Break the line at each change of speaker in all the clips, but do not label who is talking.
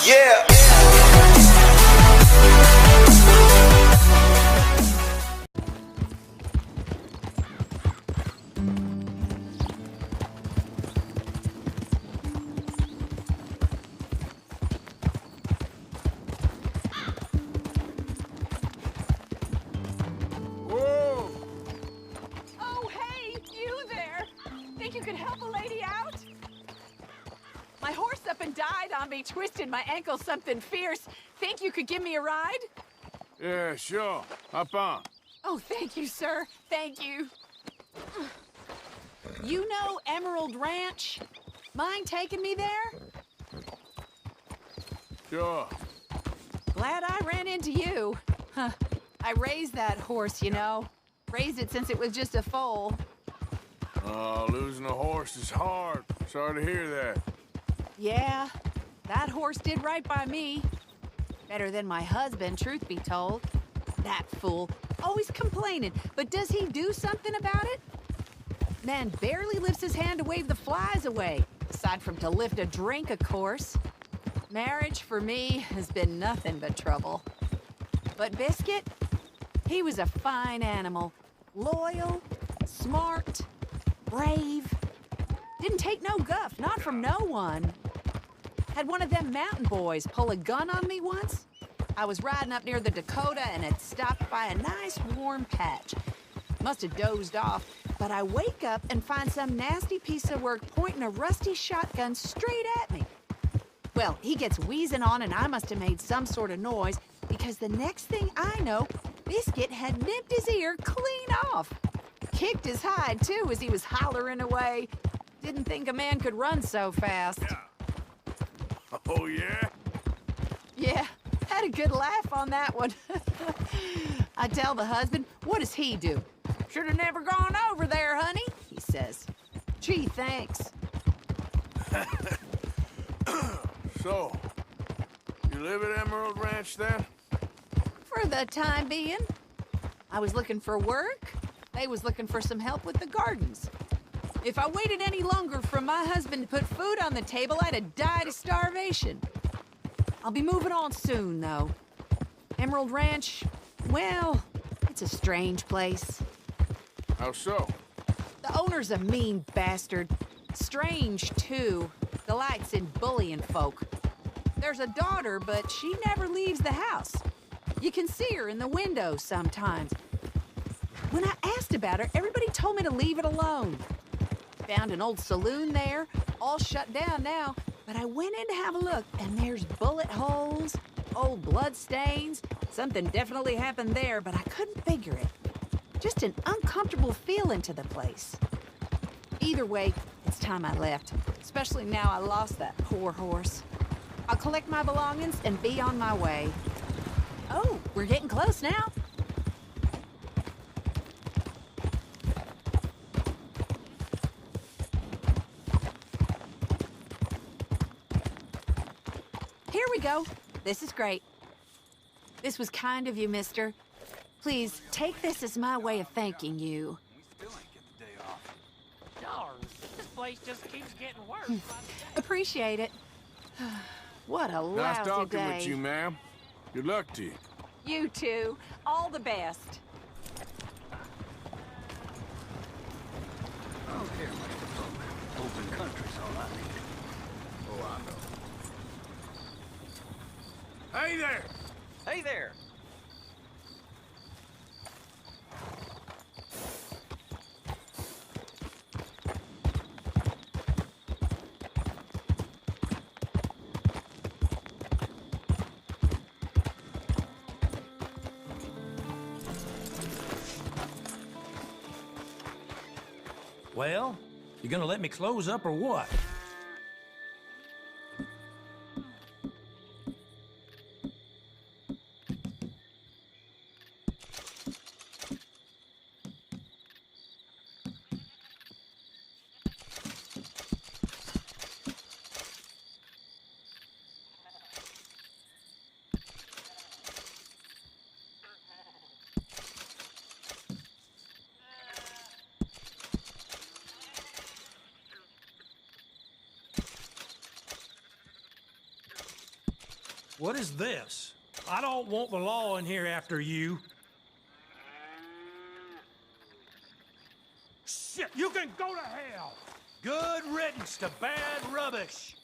Yeah.
Whoa! Oh, hey, you there! Think you could help a lady out? My horse up and died on me, twisted my ankle something fierce. Think you could give me a ride?
Yeah, sure. Hop on.
Oh, thank you, sir. Thank you. You know Emerald Ranch? Mind taking me there?
Sure.
Glad I ran into you. Huh. I raised that horse, you know. Raised it since it was just a foal.
Losing a horse is hard. Sorry to hear that.
Yeah, that horse did right by me. Better than my husband, truth be told. That fool. Always complaining, but does he do something about it? Man barely lifts his hand to wave the flies away. Aside from to lift a drink, of course. Marriage, for me, has been nothing but trouble. But Biscuit, he was a fine animal. Loyal, smart, brave. Didn't take no guff, not from no one. Had one of them mountain boys pull a gun on me once. I was riding up near the Dakota and had stopped by a nice warm patch. Must have dozed off, but I wake up and find some nasty piece of work pointing a rusty shotgun straight at me. Well, he gets wheezing on and I must have made some sort of noise because the next thing I know, Biscuit had nipped his ear clean off. Kicked his hide, too, as he was hollering away. Didn't think a man could run so fast.
Oh, yeah?
Yeah, had a good laugh on that one. I tell the husband, what does he do? Should have never gone over there, honey, he says. Gee, thanks.
So, you live at Emerald Ranch then?
For the time being. I was looking for work. They was looking for some help with the gardens. If I waited any longer for my husband to put food on the table, I'd have died of starvation. I'll be moving on soon, though. Emerald Ranch, well, it's a strange place.
How so?
The owner's a mean bastard. Strange, too. Delights in bullying folk. There's a daughter, but she never leaves the house. You can see her in the window sometimes. When I asked about her, everybody told me to leave it alone. Found an old saloon there, all shut down now, but I went in to have a look, and there's bullet holes, old blood stains. Something definitely happened there, but I couldn't figure it. Just an uncomfortable feeling to the place. Either way, it's time I left, especially now I lost that poor horse. I'll collect my belongings and be on my way. Oh, we're getting close now. Here we go. This is great. This was kind of you, mister. Please, take this as my way of thanking you.
We still ain't get the day off. Darn, this place just keeps getting worse.
Appreciate it. What a
Nice
lousy
talking
day.
with you, ma'am. Good luck to you.
You too. All the best.
I don't care much for folk. Open country's all I need.
Oh, I know. Hey there!
Hey there!
Well, you gonna let me close up or what? What is this? I don't want the law in here after you. Shit, you can go to hell! Good riddance to bad rubbish!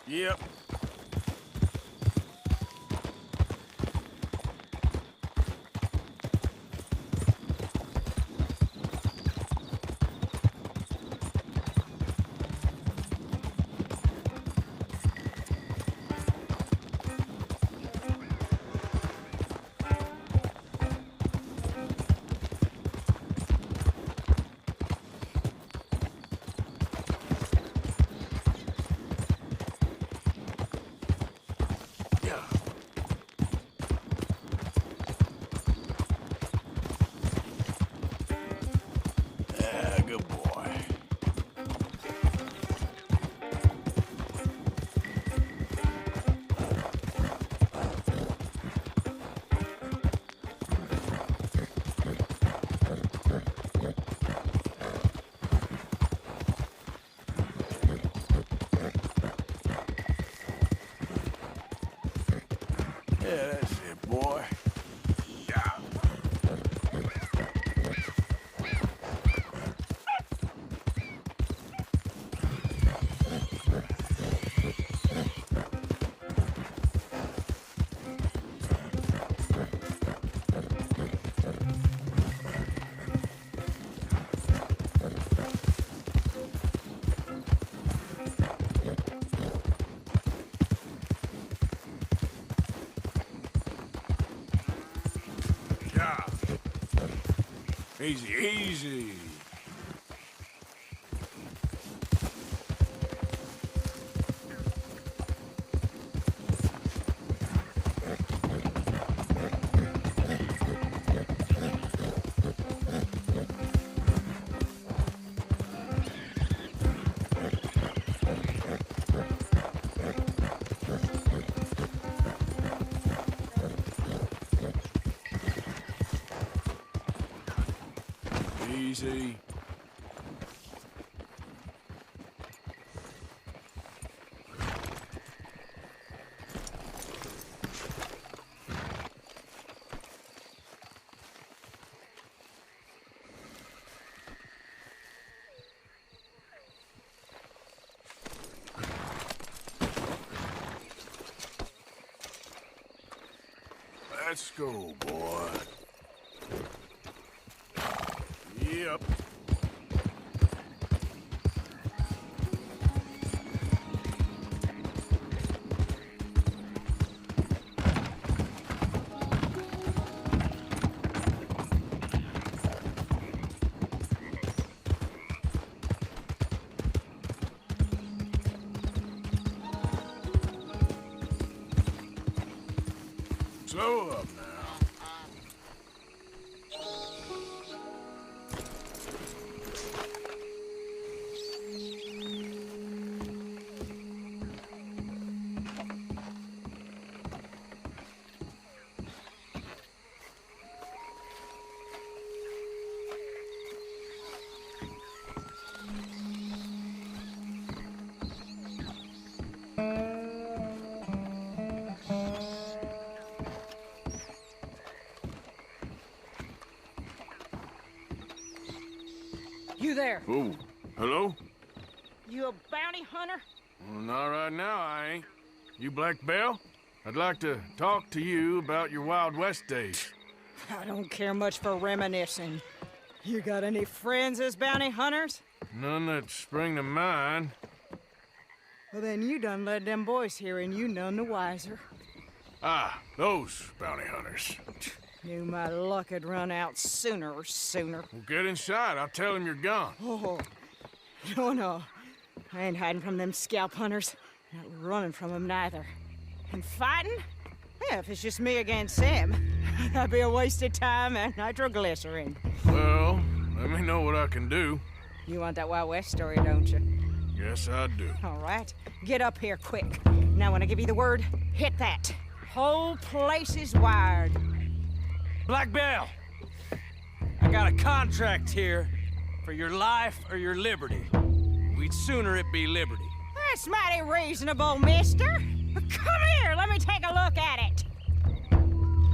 Yep. Good boy. Yeah, that's it, boy. Yeah. Yeah. Easy, easy. Easy. Let's go, boy. Yep. Slow up now.
You there?
Oh, hello?
You a bounty hunter?
Well, not right now, I ain't. You Black Belle? I'd like to talk to you about your Wild West days.
I don't care much for reminiscing. You got any friends as bounty hunters?
None that spring to mind.
Well, then you done led them boys here and you none the wiser.
Ah, those bounty hunters.
Knew my luck had run out sooner or sooner.
Well, get inside. I'll tell him you're gone.
Oh, no, no. I ain't hiding from them scalp hunters. Not running from him neither. And fighting? Yeah, if it's just me against him, that'd be a waste of time and nitroglycerin.
Well, let me know what I can do.
You want that Wild West story, don't you?
Yes, I do.
All right. Get up here quick. Now when I give you the word, hit that. Whole place is wired.
Black Belle, I got a contract here for your life or your liberty. We'd sooner it be liberty.
That's mighty reasonable, mister. Come here, let me take a look at it.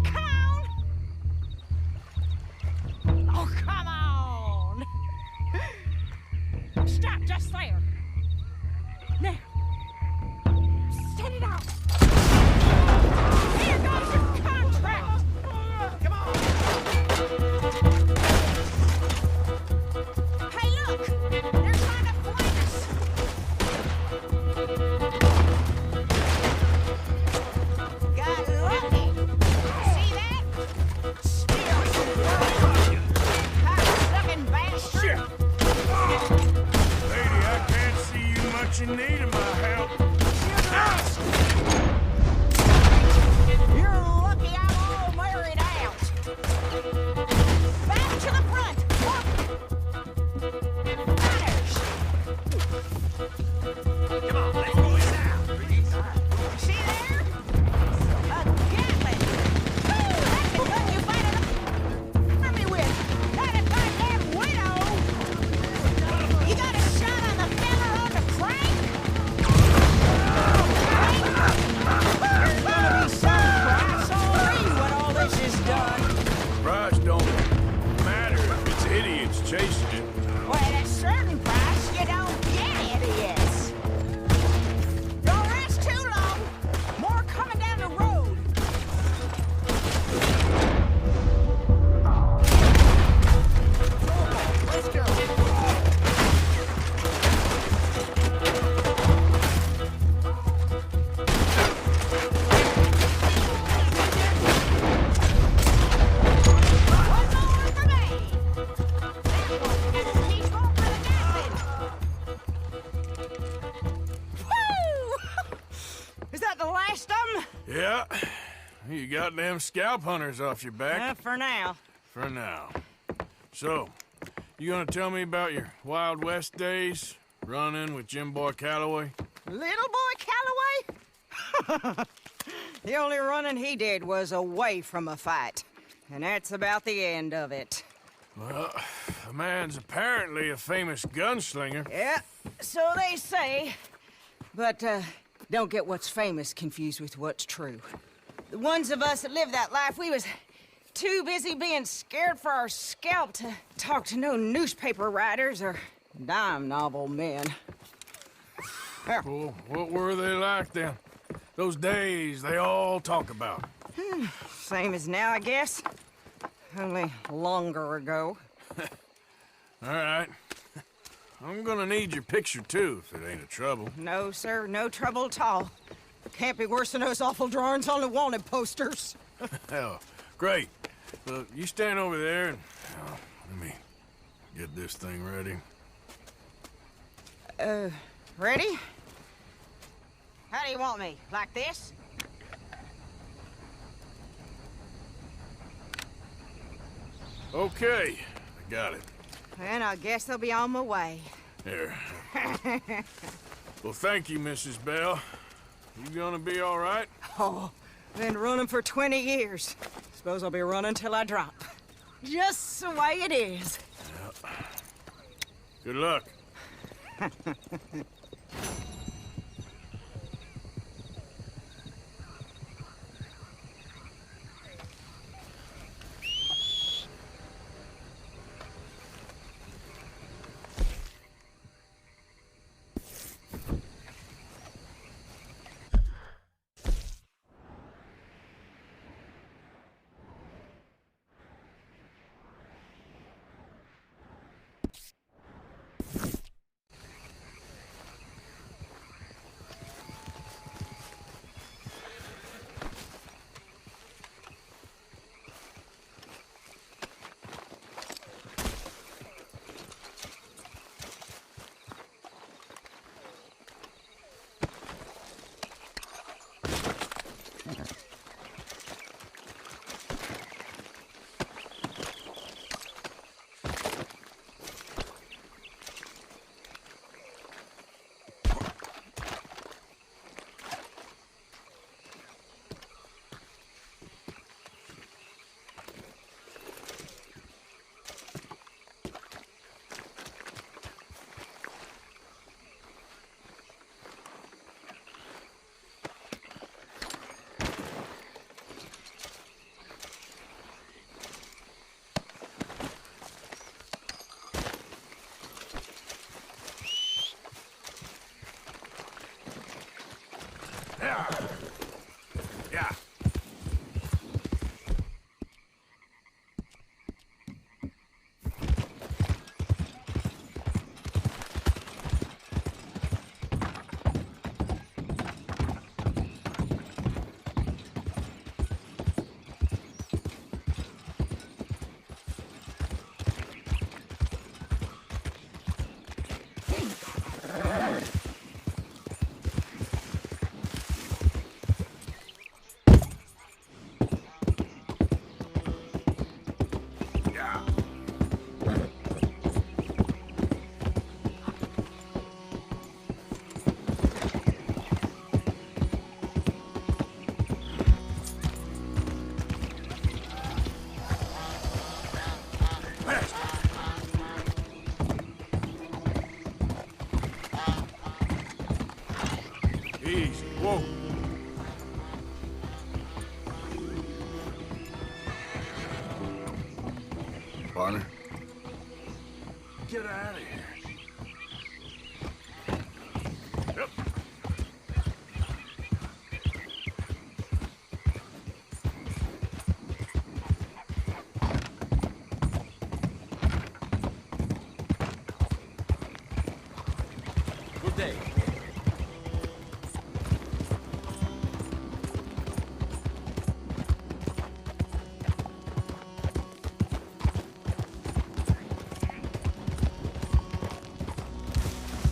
Come on. Oh, come on. Stop just there. Now, set it out. Here goes your contract. Come on. Hey, look. They're trying to flank us. Got lucky. See that? Still some cock-sucking bastard.
Lady, I can't see you much in need of my help.
You're lucky I'm all married out. Back to the front. Runners.
Come on, let's go in now.
See there? A Gatling. Woo, that's the gun you fight me with. Not a goddamn widow. You got a shot on the feather on the crank? There's gonna be some price on me when all this is done.
Price don't matter if it's idiots chasing it.
Well, at a certain price, you don't get idiots. Don't rest too long. More coming down the road. Let's go. One more for me. That one gets a piece more for the Gatling. Woo! Is that the last of them?
Yeah. You got them scalp hunters off your back.
For now.
For now. So, you gonna tell me about your Wild West days? Running with Jim Boy Calloway?
Little boy Calloway? The only running he did was away from a fight. And that's about the end of it.
Well, the man's apparently a famous gunslinger.
Yeah, so they say. But, don't get what's famous confused with what's true. The ones of us that lived that life, we was too busy being scared for our scalp to talk to no newspaper writers or dime novel men.
Well, what were they like then? Those days they all talk about.
Same as now, I guess. Only longer ago.
All right. I'm gonna need your picture, too, if it ain't a trouble.
No, sir, no trouble at all. Can't be worse than those awful drawings on the wanted posters.
Hell, great. You stand over there and let me get this thing ready.
Ready? How do you want me? Like this?
Okay, I got it.
Then I guess I'll be on my way.
Here. Well, thank you, Mrs. Bell. You gonna be all right?
Oh, been running for 20 years. Suppose I'll be running till I drop. Just the way it is.
Good luck. Yeah. Yeah. Easy. Whoa. Partner. Get out of here. Yep.
Good day.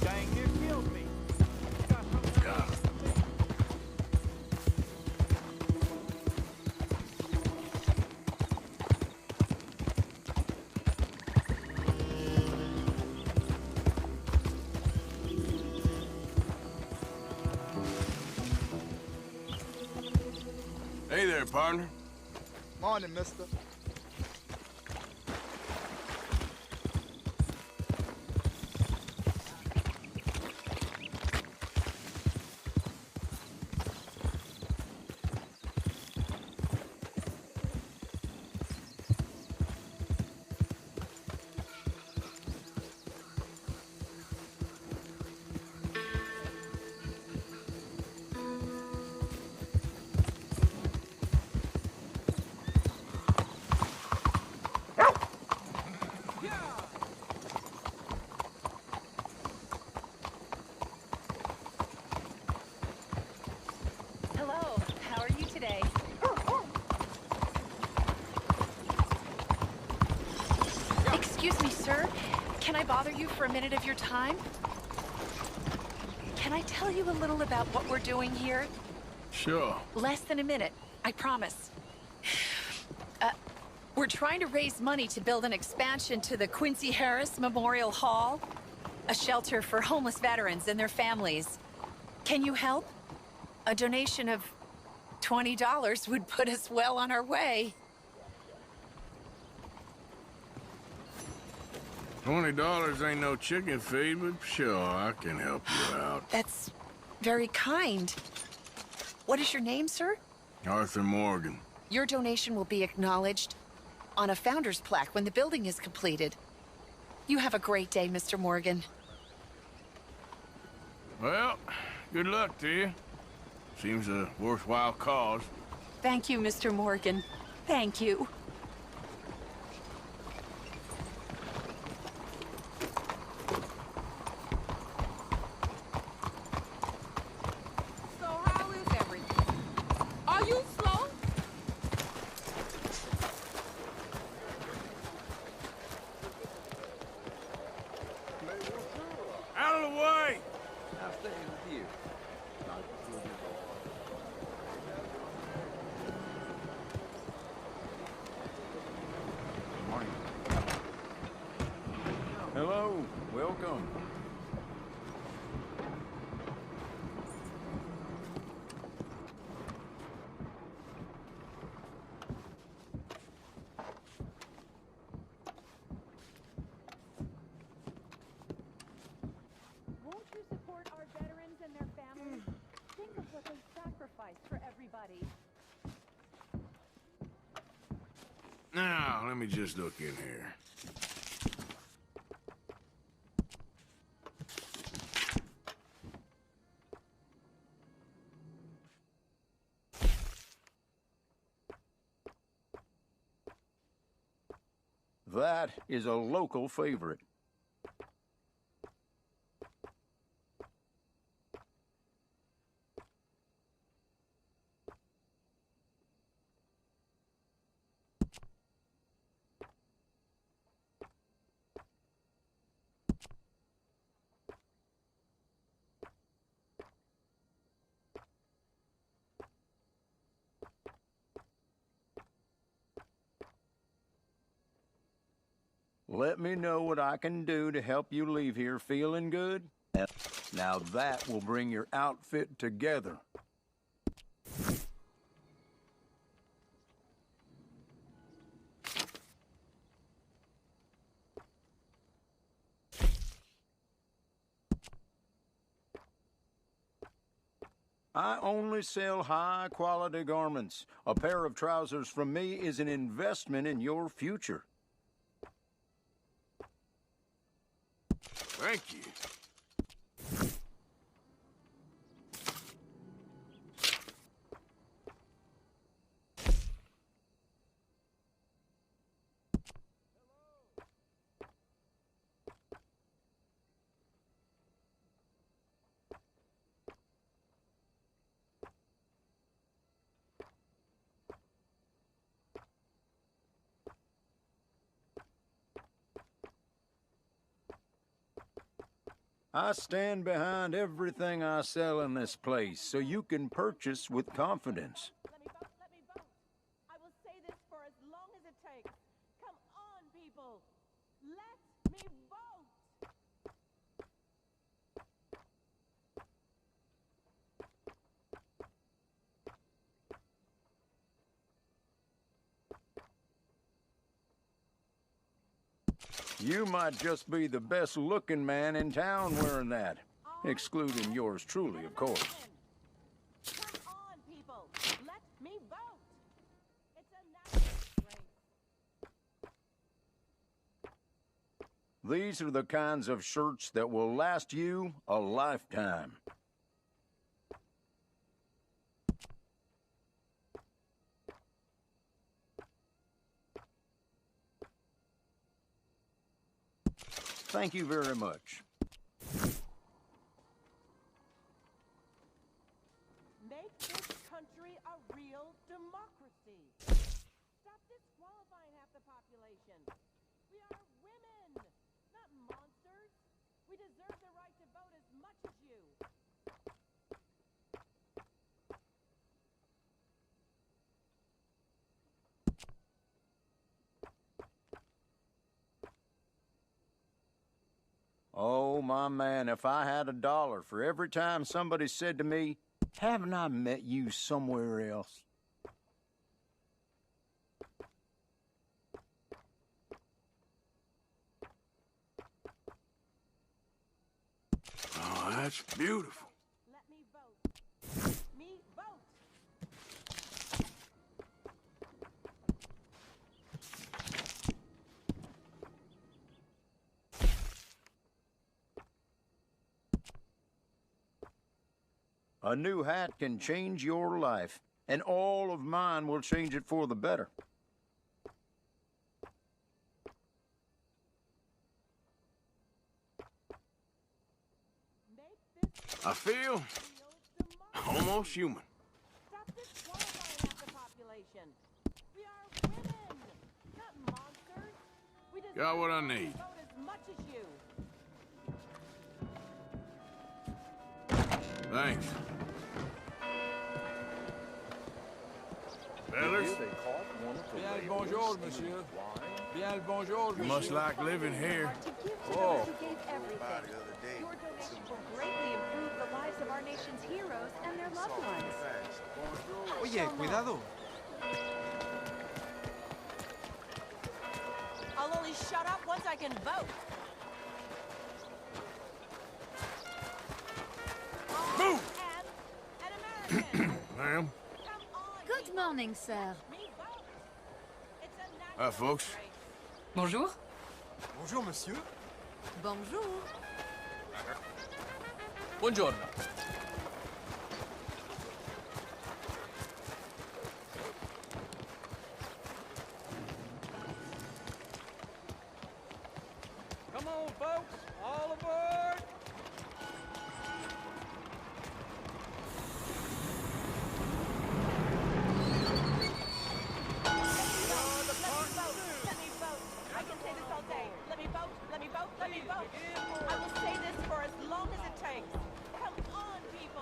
Dang near killed me. Got something else to me.
Hey there, partner.
Morning, mister.
Hello, how are you today? Excuse me, sir. Can I bother you for a minute of your time? Can I tell you a little about what we're doing here?
Sure.
Less than a minute, I promise. We're trying to raise money to build an expansion to the Quincy Harris Memorial Hall, a shelter for homeless veterans and their families. Can you help? A donation of $20 would put us well on our way.
$20 ain't no chicken feed, but sure, I can help you out.
That's very kind. What is your name, sir?
Arthur Morgan.
Your donation will be acknowledged on a founder's plaque when the building is completed. You have a great day, Mr. Morgan.
Well, good luck to you. Seems a worthwhile cause.
Thank you, Mr. Morgan. Thank you.
So how is everything? Are you slow?
Out of the way!
I'll stay with you. Morning. Hello. Welcome.
Won't you support our veterans and their families? Think of what they sacrificed for everybody.
Now, let me just look in here.
That is a local favorite. Let me know what I can do to help you leave here feeling good. Now that will bring your outfit together. I only sell high-quality garments. A pair of trousers from me is an investment in your future.
Thank you.
I stand behind everything I sell in this place, so you can purchase with confidence.
Let me vote, let me vote. I will say this for as long as it takes. Come on, people. Let me vote.
You might just be the best-looking man in town wearing that. Excluding yours truly, of course.
Come on, people. Let me vote. It's a national race.
These are the kinds of shirts that will last you a lifetime. Thank you very much.
Make this country a real democracy. Stop disqualifying half the population. We are women, not monsters. We deserve the right to vote as much as you.
Oh, my man, if I had $1 for every time somebody said to me, "Haven't I met you somewhere else?"
Oh, that's beautiful.
Let me vote. Let me vote.
A new hat can change your life, and all of mine will change it for the better.
Make this
I feel
real democracy.
almost human.
Stop disqualifying half the population. We are women, not monsters. We deserve
Got what I
the right to
need.
vote as much as you.
Thanks. Fellas,
Bien le bonjour, monsieur. Bien le bonjour,
you must like living here.
Oh.
Your donation will greatly improve the lives of our nation's heroes and their loved ones.
Oye, cuidado.
I'll only shut up once I can vote.
Move!
An American.
Ma'am.
Come on.
Good morning, sir.
Me vote. It's a
Hi,
national
folks.
race.
Bonjour.
Bonjour, monsieur.
Bonjour.
Buongiorno.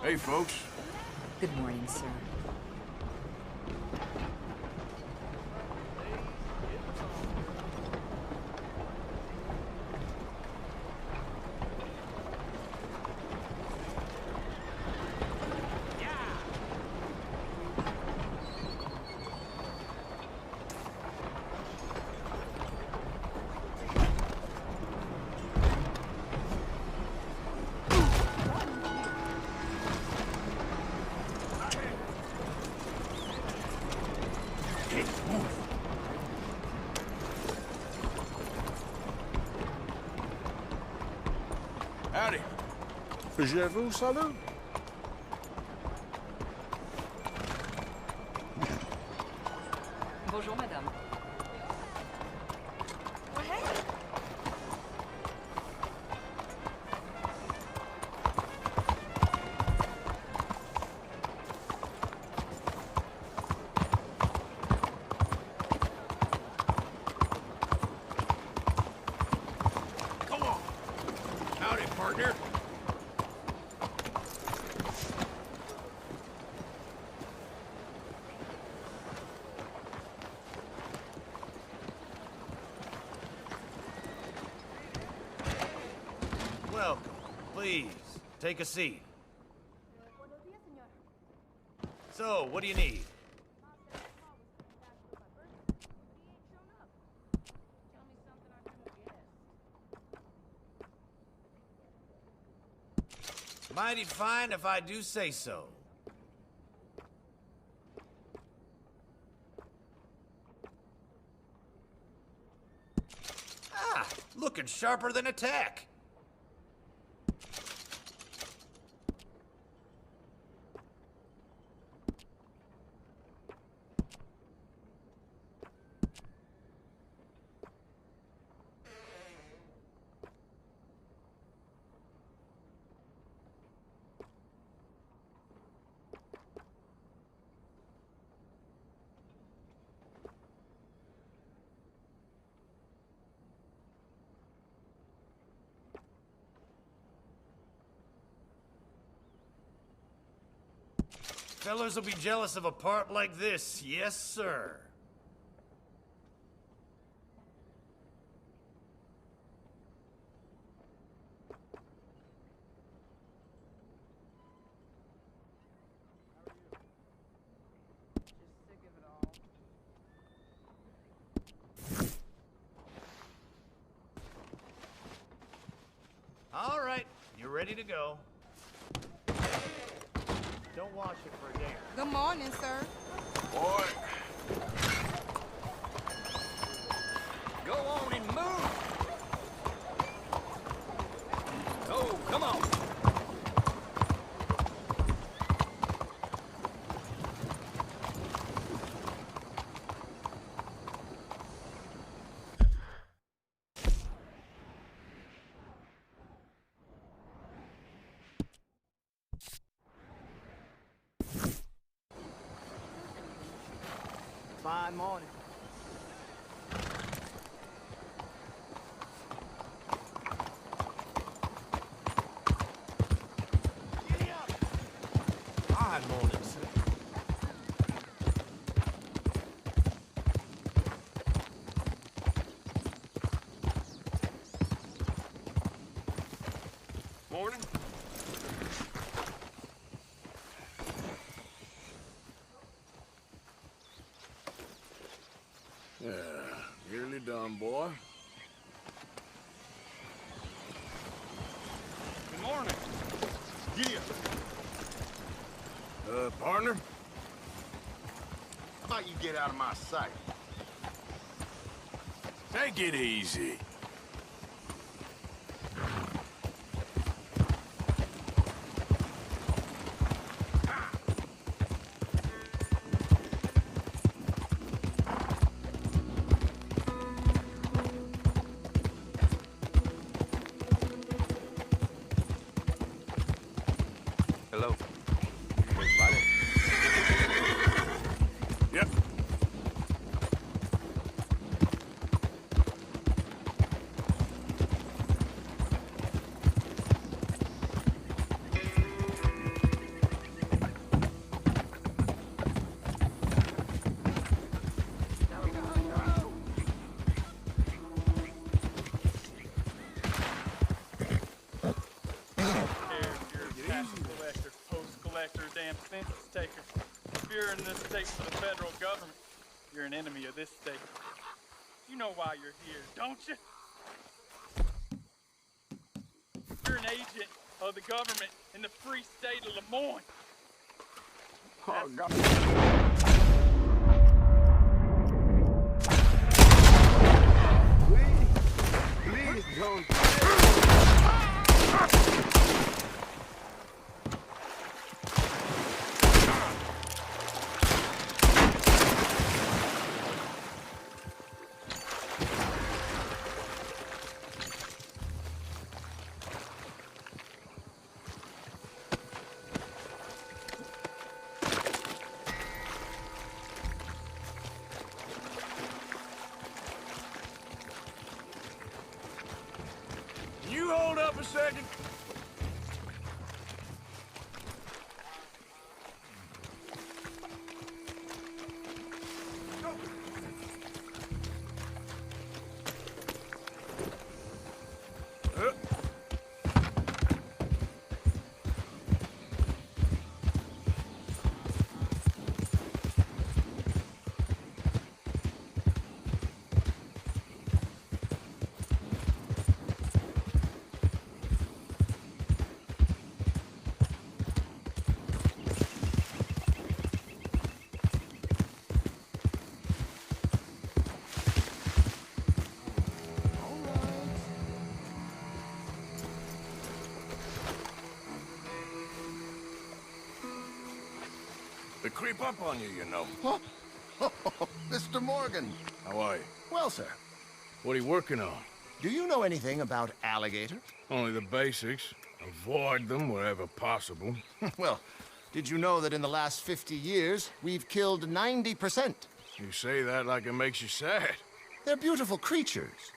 Hey, folks.
Good morning, sir.
Howdy.
Je vous salue.
Bonjour, madame.
Come on. Howdy, partner.
Welcome. Please, take a seat. So, what do you need? Mighty fine if I do say so. Ah, looking sharper than a tack. Fellas will be jealous of a part like this, yes, sir. All right, you're ready to go. Don't wash it for a day.
Good morning, sir.
Boy.
Go on and move! Oh, come on!
Fine morning. Fine morning, sir.
Morning. Yeah, nearly done, boy.
Good morning.
Yeah.
Partner?
How about you get out of my sight?
Take it easy.
Hello.
Yep.
after a damn census taker. If you're in this state for the federal government, you're an enemy of this state. You know why you're here, don't you? You're an agent of the government in the free state of Lemoyne.
Oh, God. Please don't.
You hold up a second. They creep up on you, you know.
Oh, Mr. Morgan.
How are you?
Well, sir,
What are you working on?
do you know anything about alligators?
Only the basics. Avoid them wherever possible.
Well, did you know that in the last 50 years, we've killed 90%?
You say that like it makes you sad.
They're beautiful creatures.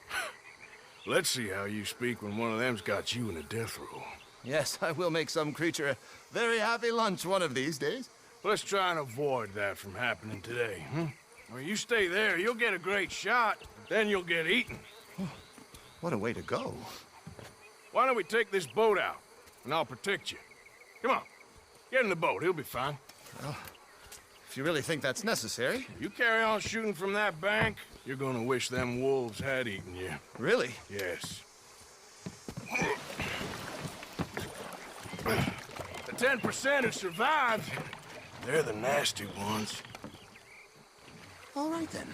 Let's see how you speak when one of them's got you in a death row.
Yes, I will make some creature a very happy lunch one of these days.
Let's try and avoid that from happening today, huh? Well, you stay there, you'll get a great shot, but then you'll get eaten.
What a way to go.
Why don't we take this boat out, and I'll protect you. Come on, get in the boat, he'll be fine.
Well, if you really think that's necessary.
You carry on shooting from that bank, you're gonna wish them wolves had eaten you.
Really?
Yes. The 10% who survived, they're the nasty ones.
All right, then.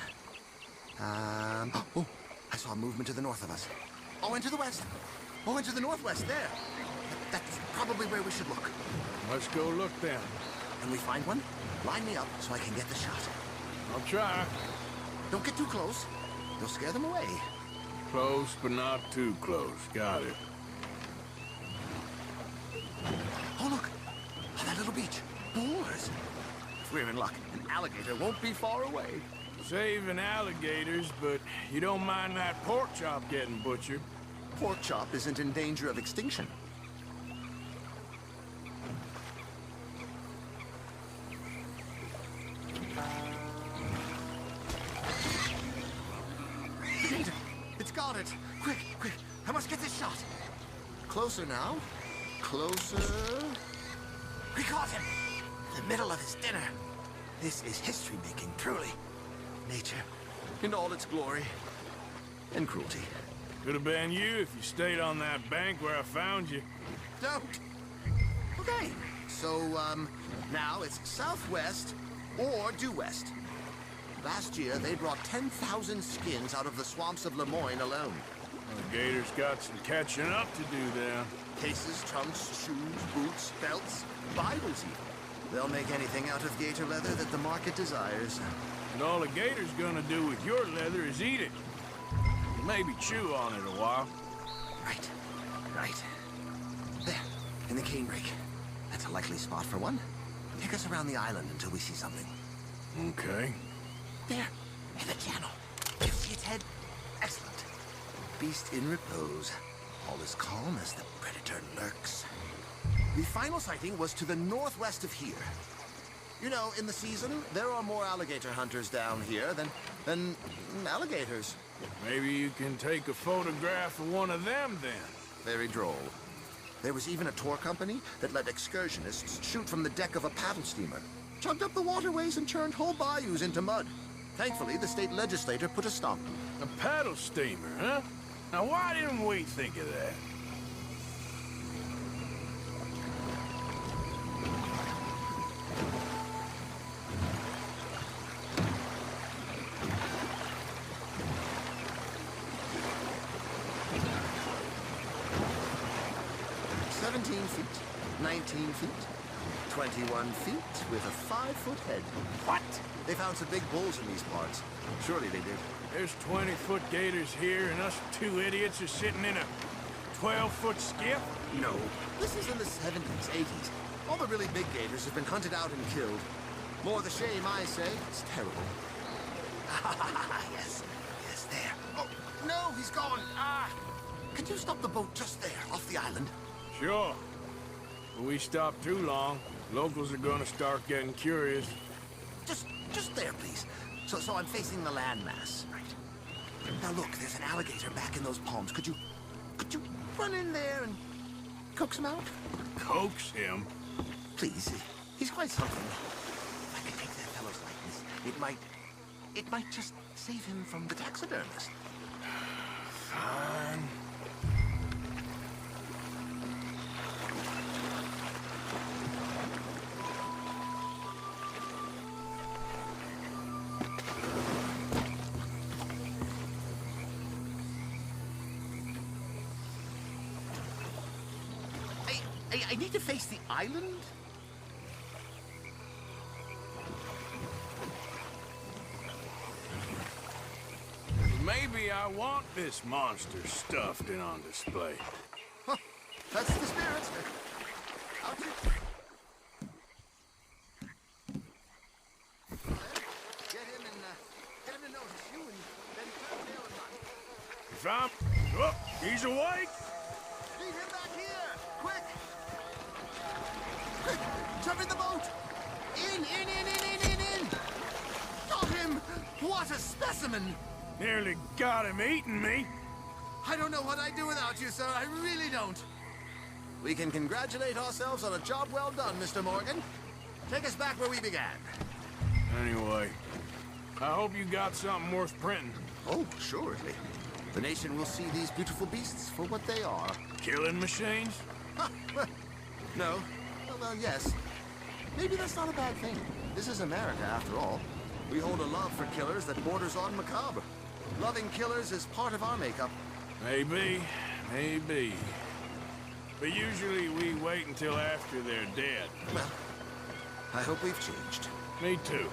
Oh, I saw a movement to the north of us. Oh, and to the west. Oh, and to the northwest, there. That's probably where we should look.
Let's go look then.
When we find one, line me up so I can get the shot.
I'll try.
Don't get too close. You'll scare them away.
Close, but not too close. Got it.
Oh, look. On that little beach. Boars. If we're in luck, an alligator won't be far away.
Saving alligators, but you don't mind that pork chop getting butchered.
Pork chop isn't in danger of extinction. It's got it. Quick, quick. I must get this shot. Closer now. Closer. We caught him. In the middle of his dinner. This is history-making, truly. Nature, in all its glory and cruelty.
Could have been you if you stayed on that bank where I found you.
Don't. Okay. So, now it's southwest or due west. Last year, they brought 10,000 skins out of the swamps of Lemoyne alone.
Alligators got some catching up to do there.
Cases, trunks, shoes, boots, belts, Bibles even. They'll make anything out of gator leather that the market desires.
And all a gator's gonna do with your leather is eat it. Maybe chew on it a while.
Right. Right. There, in the cane brake. That's a likely spot for one. Take us around the island until we see something.
Okay.
There, in the channel. You see its head? Excellent. Beast in repose. All is calm as the predator lurks. The final sighting was to the northwest of here. You know, in the season, there are more alligator hunters down here than alligators.
Maybe you can take a photograph of one of them then.
Very droll. There was even a tour company that let excursionists shoot from the deck of a paddle steamer, chugged up the waterways and churned whole bayous into mud. Thankfully, the state legislature put a stop.
A paddle steamer, huh? Now, why didn't we think of that?
Feet, 19 feet, 21 feet with a 5-foot head.
What?
They found some big bulls in these parts. Surely they did.
There's 20-foot gators here, and us two idiots are sitting in a 12-foot skiff?
No. This is in the 70s, 80s. All the really big gators have been hunted out and killed. More the shame, I say. It's terrible. Yes. Yes, there. Oh, no, he's gone. Ah! Can you stop the boat just there, off the island?
Sure. If we stop too long, locals are gonna start getting curious.
Just there, please. So I'm facing the landmass. Right. Now look, there's an alligator back in those palms. Could you run in there and coax him out?
Coax him?
Please. He's quite something. If I could take that fellow's likeness, it might just save him from the taxidermist.
Fine.
I need to face the island?
Maybe I want this monster stuffed and on display.
Huh. That's the spirit. Out you... Get him to notice you and then turn tail and run.
If I'm... Oh, he's awake!
Leave him back here! Quick! Quick! Jump in the boat! In! Got him! What a specimen!
Nearly got him eating me.
I don't know what I'd do without you, sir. I really don't. We can congratulate ourselves on a job well done, Mr. Morgan. Take us back where we began.
Anyway, I hope you got something worth printing.
Oh, assuredly. The nation will see these beautiful beasts for what they are.
Killing machines?
No. Well, yes. Maybe that's not a bad thing. This is America, after all. We hold a love for killers that borders on macabre. Loving killers is part of our makeup.
Maybe. But usually we wait until after they're dead.
Well, I hope we've changed.
Me too.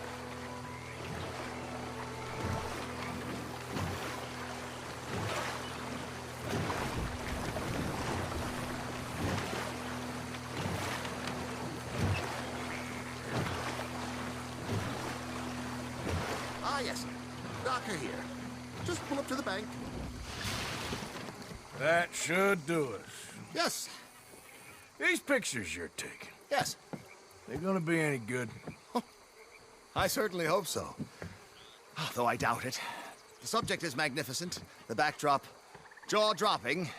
Yes. Docker here. Just pull up to the bank.
That should do us.
Yes.
These pictures you're taking.
Yes.
They gonna be any good?
Oh, I certainly hope so. Though I doubt it. The subject is magnificent. The backdrop, jaw-dropping.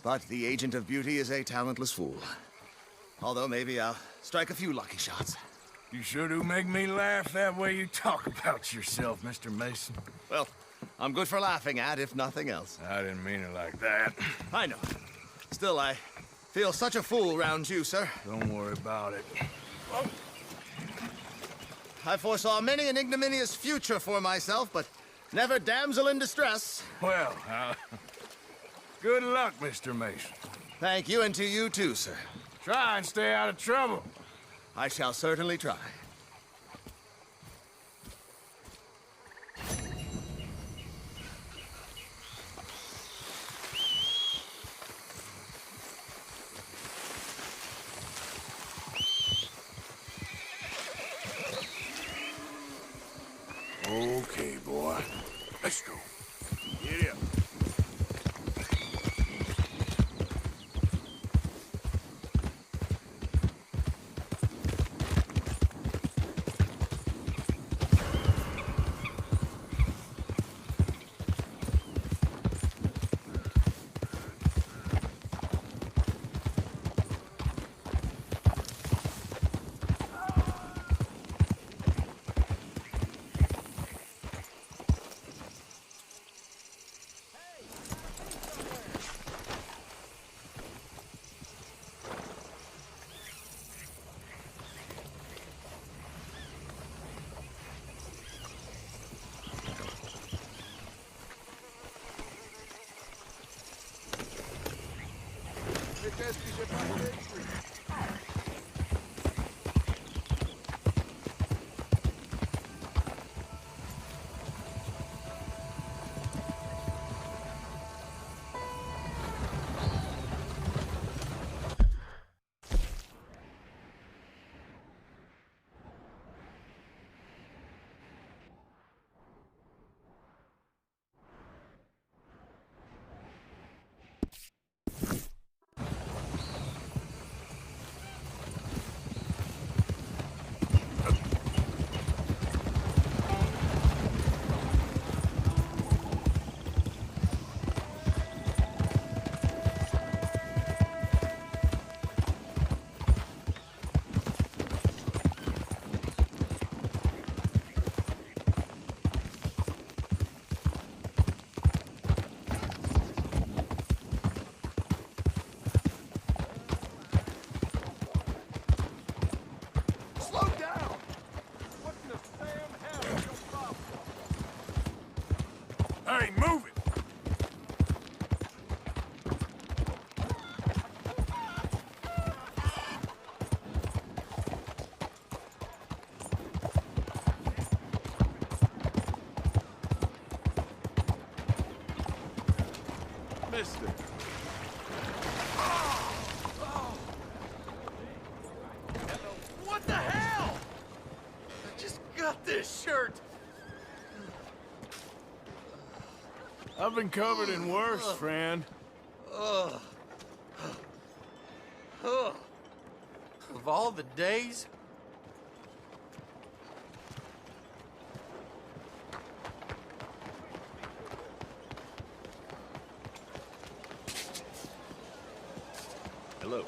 But the agent of beauty is a talentless fool. Although maybe I'll strike a few lucky shots.
You sure do make me laugh that way you talk about yourself, Mr. Mason.
Well, I'm good for laughing at, if nothing else.
I didn't mean it like that.
I know. Still, I feel such a fool around you, sir.
Don't worry about it.
Oh. I foresaw many an ignominious future for myself, but never damsel in distress.
Well, good luck, Mr. Mason.
Thank you, and to you too, sir.
Try and stay out of trouble.
I shall certainly try.
Okay, boy. Let's go. Get up. Hey, move it!
Mister.
What the hell? I just got this shirt.
I've been covered in worse, friend.
Of all the days?
Hello.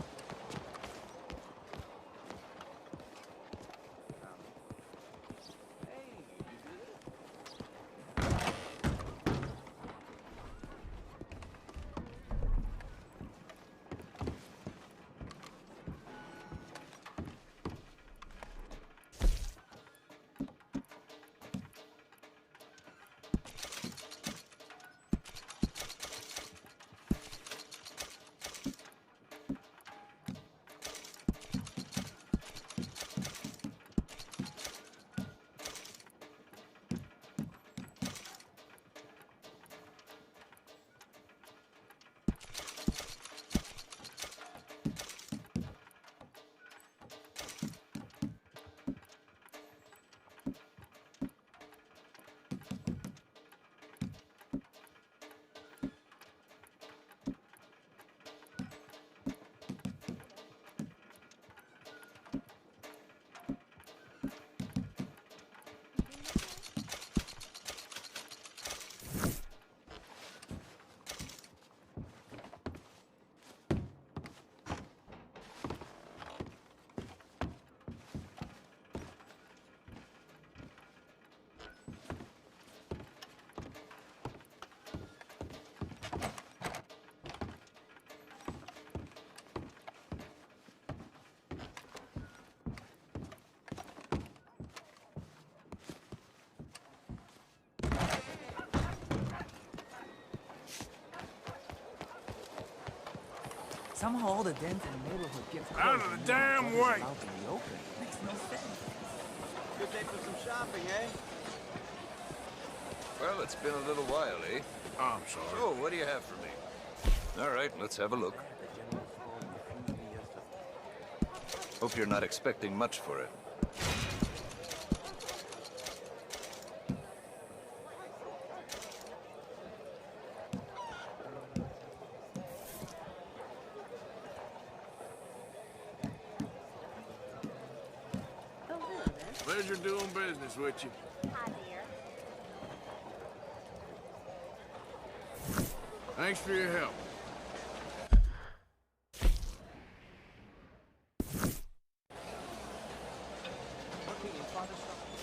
Somehow all the dens in the neighborhood get
Out of the damn way!
Makes no sense.
Good day for some shopping, eh?
Well, it's been a little while, eh?
I'm sorry.
So, what do you have for me? All right, let's have a look. Hope you're not expecting much for it.
Pleasure doing business with you.
Hi, dear.
Thanks for your help.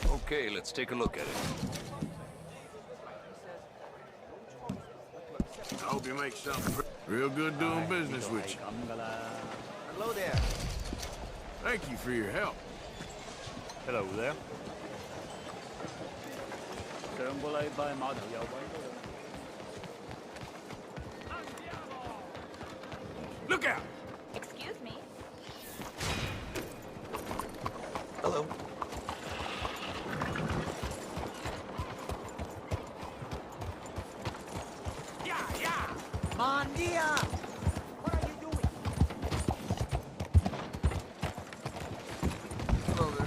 Okay, let's take a look at it.
I hope you make something real good doing business with you.
Hello there.
Thank you for your help.
Hello there.
Look out!
Buen dia! What are you doing?
Hello there.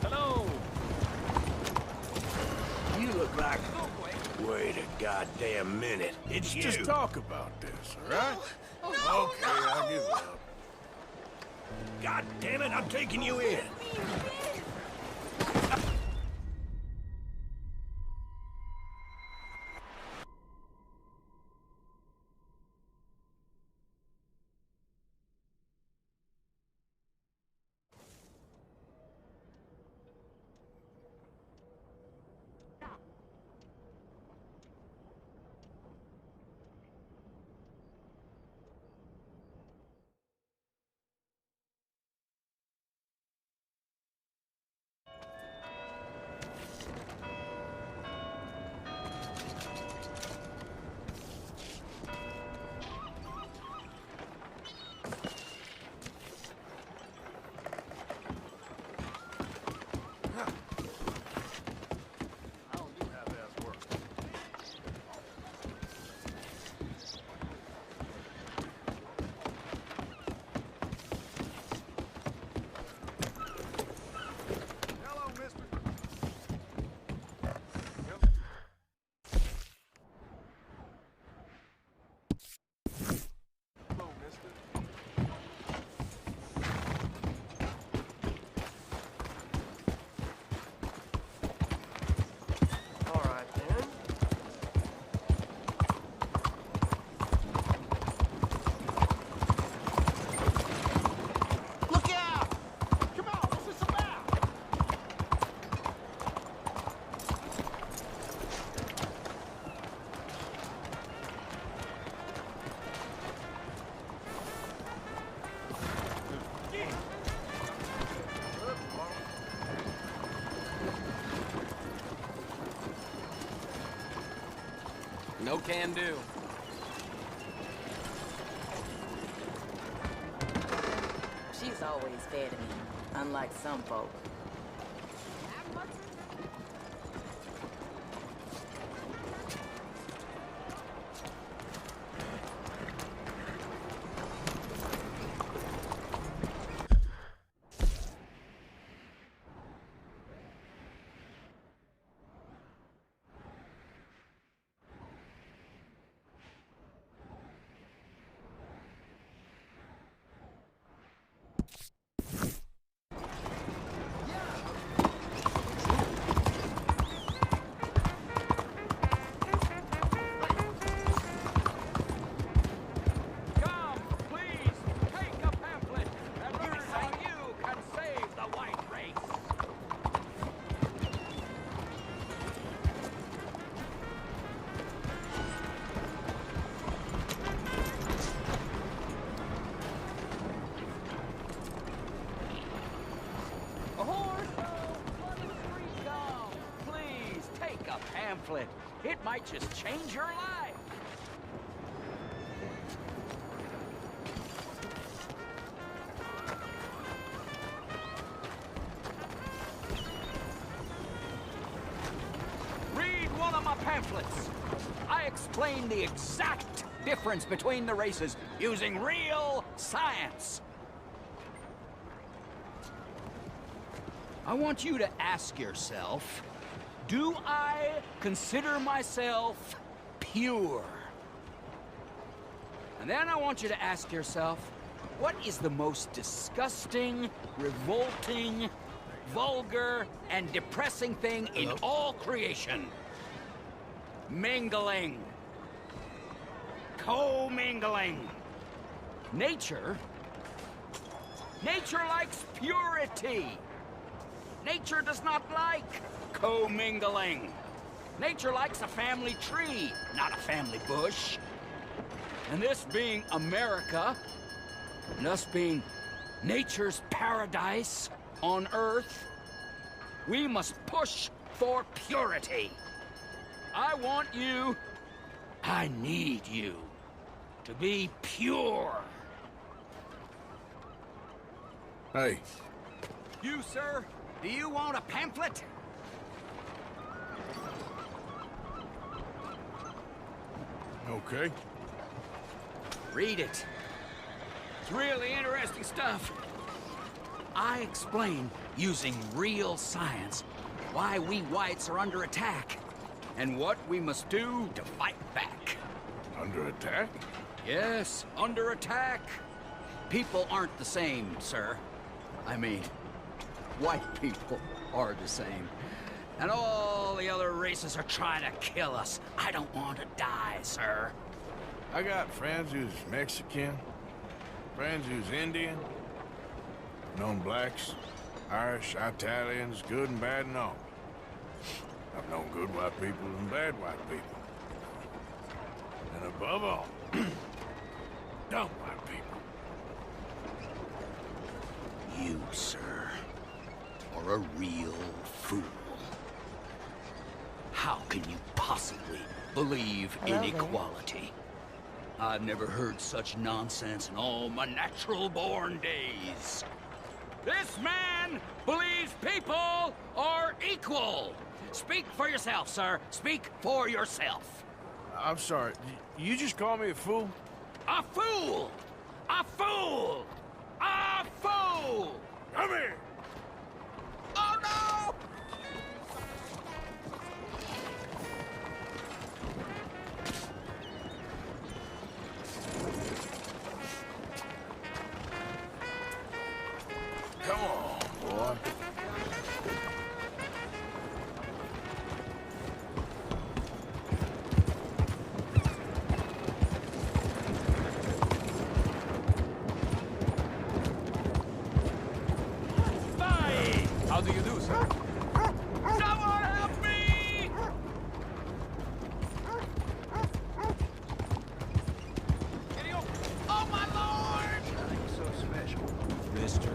Hello.
You look like... Wait a goddamn minute. It's you.
Just talk about this, all right? Okay, I'll give it up.
God damn it, I'm taking you in.
No can do.
She's always fair to me, unlike some folk.
Pamphlet. It might just change your life. Read one of my pamphlets. I explain the exact difference between the races using real science. I want you to ask yourself, do I consider myself pure? And then I want you to ask yourself, what is the most disgusting, revolting, vulgar, and depressing thing in all creation? Mingling. Co-mingling. Nature likes purity. Nature does not like co-mingling. Nature likes a family tree, not a family bush. And this being America, and us being nature's paradise, on Earth, we must push for purity. I want you, I need you, to be pure.
Hey.
You, sir, do you want a pamphlet?
Okay.
Read it. It's really interesting stuff. I explain, using real science, why we whites are under attack, and what we must do to fight back.
Under attack?
Yes, under attack. People aren't the same, sir. I mean, white people are the same. And all the other races are trying to kill us. I don't want to die, sir.
I got friends who's Mexican, friends who's Indian. I've known blacks, Irish, Italians, good and bad and all. I've known good white people and bad white people. And above all, dumb white people.
You, sir, are a real fool. How can you possibly believe in equality? I've never heard such nonsense in all my natural-born days. This man believes people are equal. Speak for yourself, sir. Speak for yourself.
I'm sorry, you just call me a fool?
A fool! A fool! A fool!
Come here!
Oh, no!
Come on, boy.
How do you do, sir?
Someone help me! Oh, my Lord!
Nothing so special,
Mister.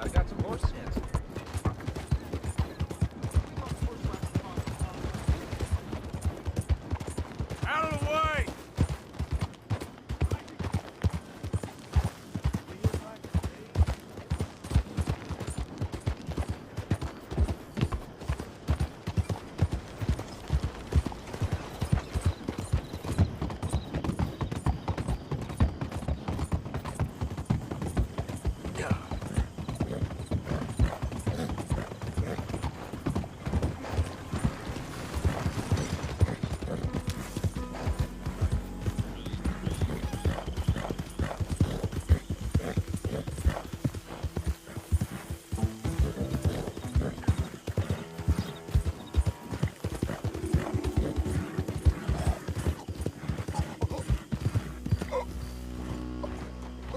I got some horse sense.
Out of the way!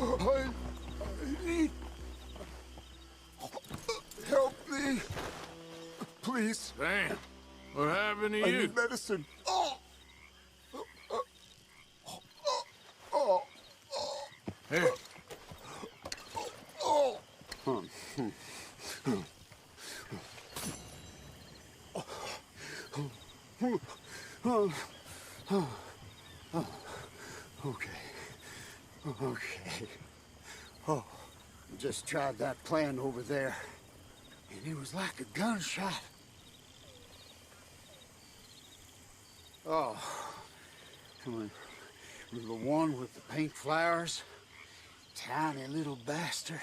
I need help me, please.
Damn, what happened to
I
you?
need medicine.
Here.
Okay. Oh, just tried that plan over there, and it was like a gunshot. Oh, the one with the pink flowers, tiny little bastard.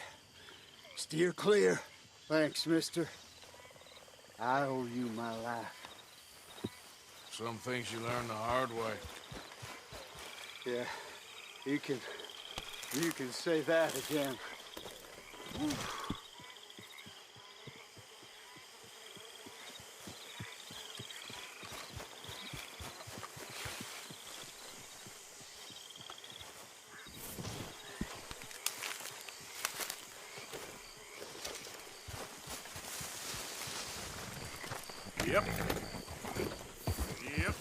Steer clear. Thanks, mister. I owe you my life.
Some things you learn the hard way.
Yeah, you can say that again.
Yep. Yep.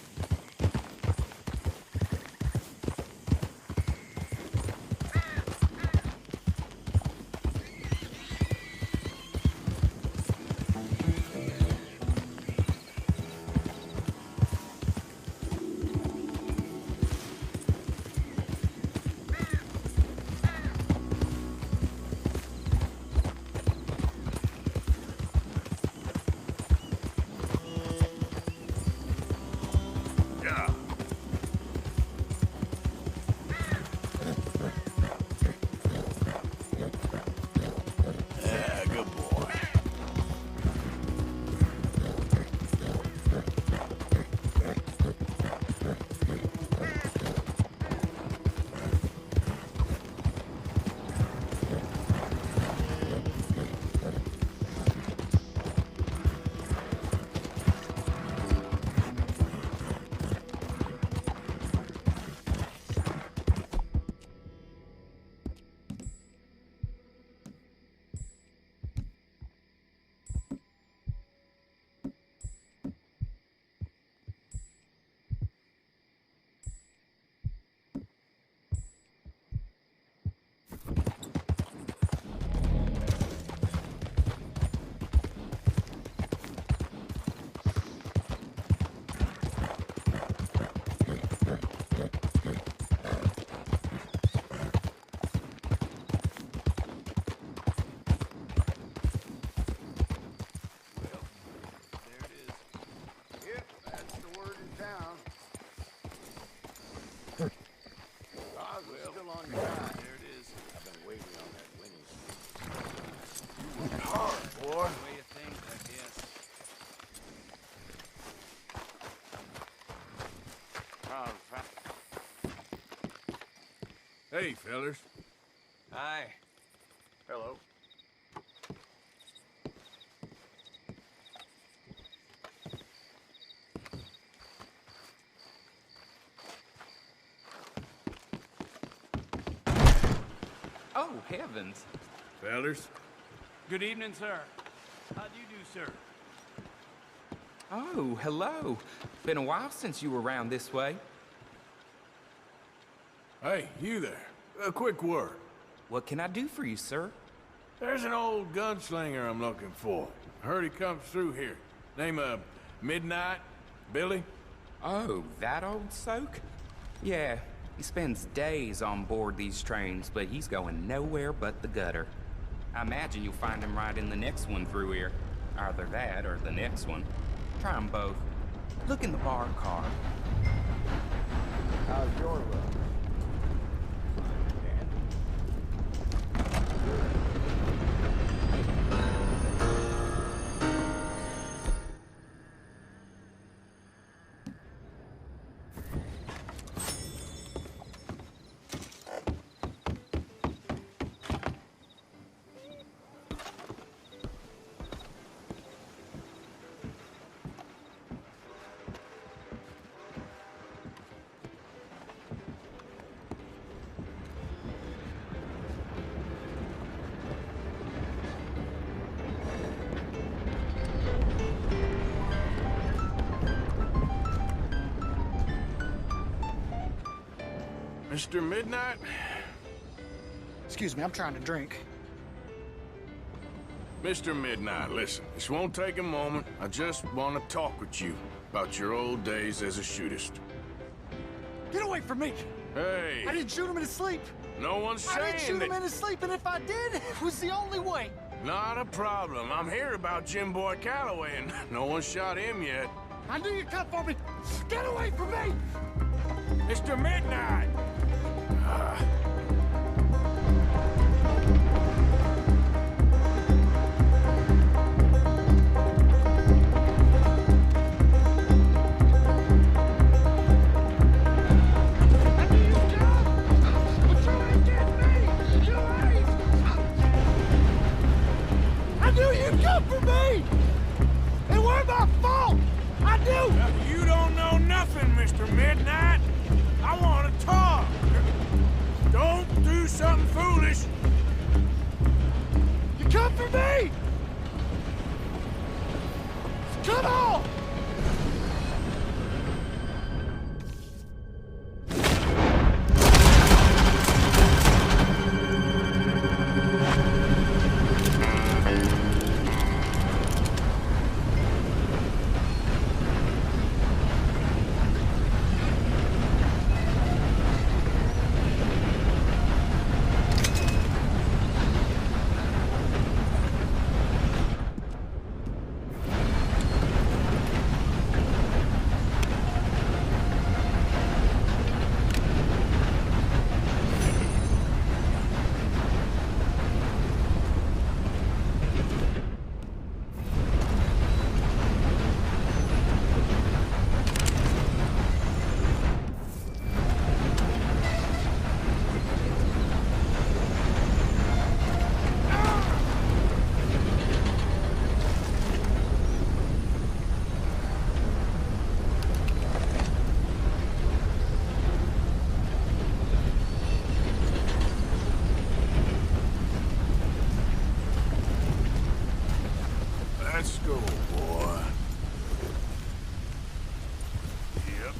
Hey, fellers.
Hi.
Hello.
Oh, heavens.
Fellers.
Good evening, sir. How do you do, sir?
Oh, hello. Been a while since you were around this way.
Hey, you there. A quick word.
What can I do for you, sir?
There's an old gunslinger I'm looking for. I heard he comes through here. Name of Midnight? Billy?
Oh, that old soak? Yeah, he spends days on board these trains, but he's going nowhere but the gutter. I imagine you'll find him right in the next one through here. Either that or the next one. Try them both. Look in the bar car.
How's your luck?
Mr. Midnight?
Excuse me, I'm trying to drink.
Mr. Midnight, listen, this won't take a moment. I just want to talk with you about your old days as a shootist.
Get away from me!
Hey!
I didn't shoot him in his sleep!
No one's saying
I didn't shoot him in his sleep, and if I did, it was the only way!
Not a problem. I'm here about Jim Boy Calloway, and no one shot him yet.
I knew you'd come for me! Get away from me!
Mr. Midnight!
I knew you'd come for me! It weren't my fault! I knew!
You don't know nothing, Mr. Midnight. I want to talk. Don't do something foolish.
You come for me! Come on!
Let's go, boy. Yep.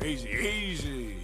Easy, easy.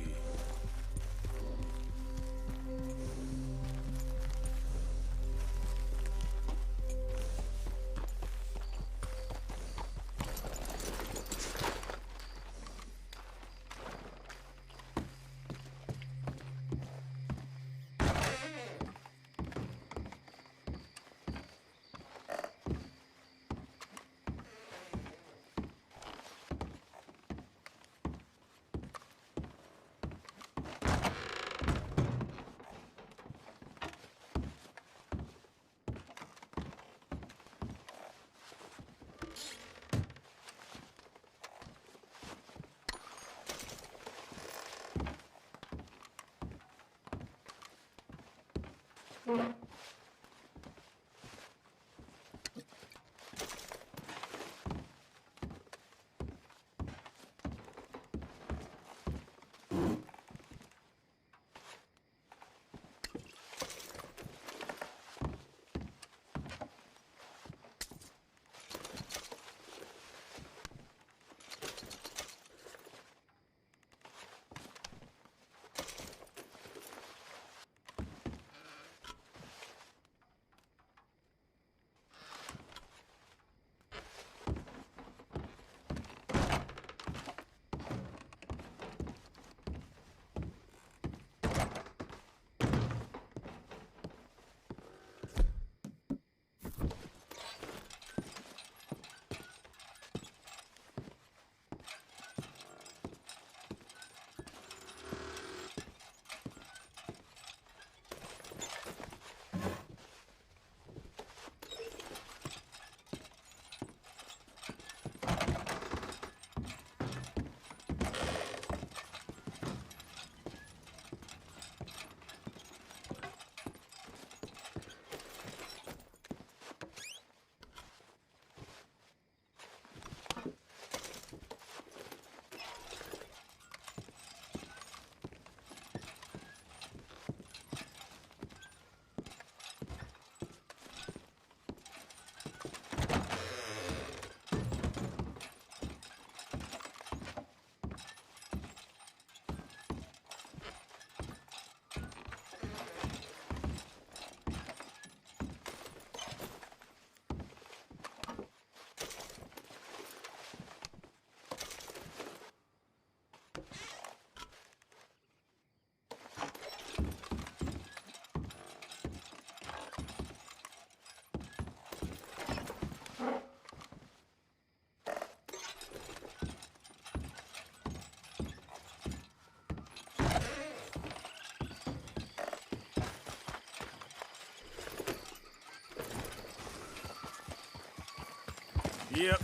Yep.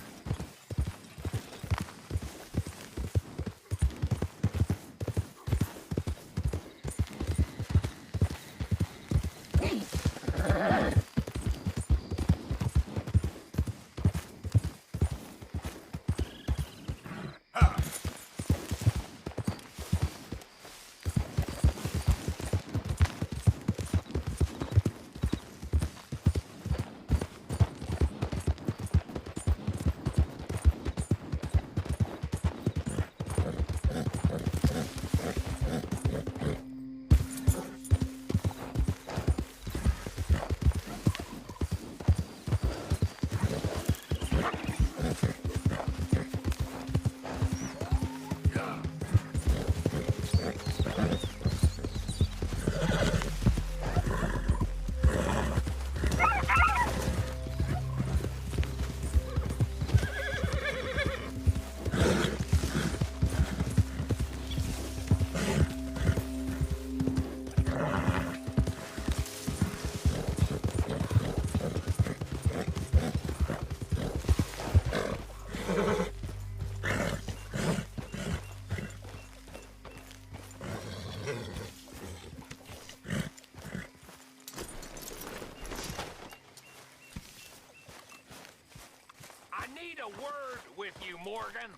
Word with you, Morgan.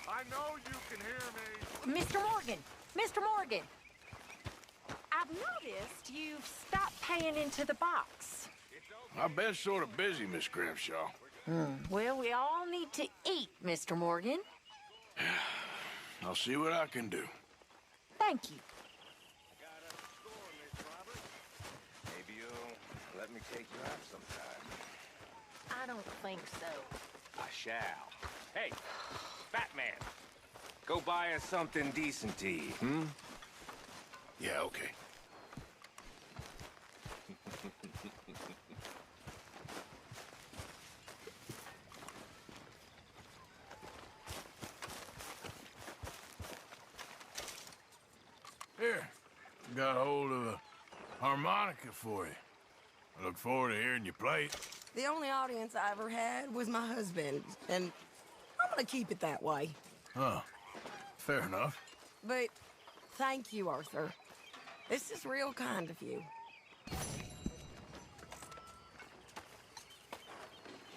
I know you can hear me.
Mr. Morgan! Mr. Morgan! I've noticed you've stopped paying into the box.
I've been sort of busy, Miss Grimshaw.
Well, we all need to eat, Mr. Morgan.
I'll see what I can do.
Thank you.
Maybe you'll let me take you out sometime.
I don't think so.
I shall. Hey, Batman, go buy us something decent to eat, hmm?
Yeah, okay. Here, got hold of a harmonica for you. I look forward to hearing you play it.
The only audience I ever had was my husband, and I'm gonna keep it that way.
Huh. Fair enough.
But thank you, Arthur. This is real kind of you.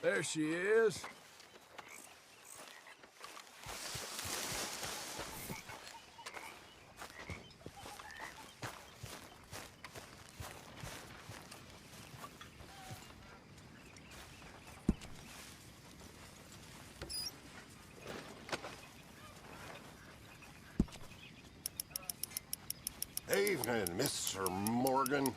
There she is.
Evening, Mr. Morgan.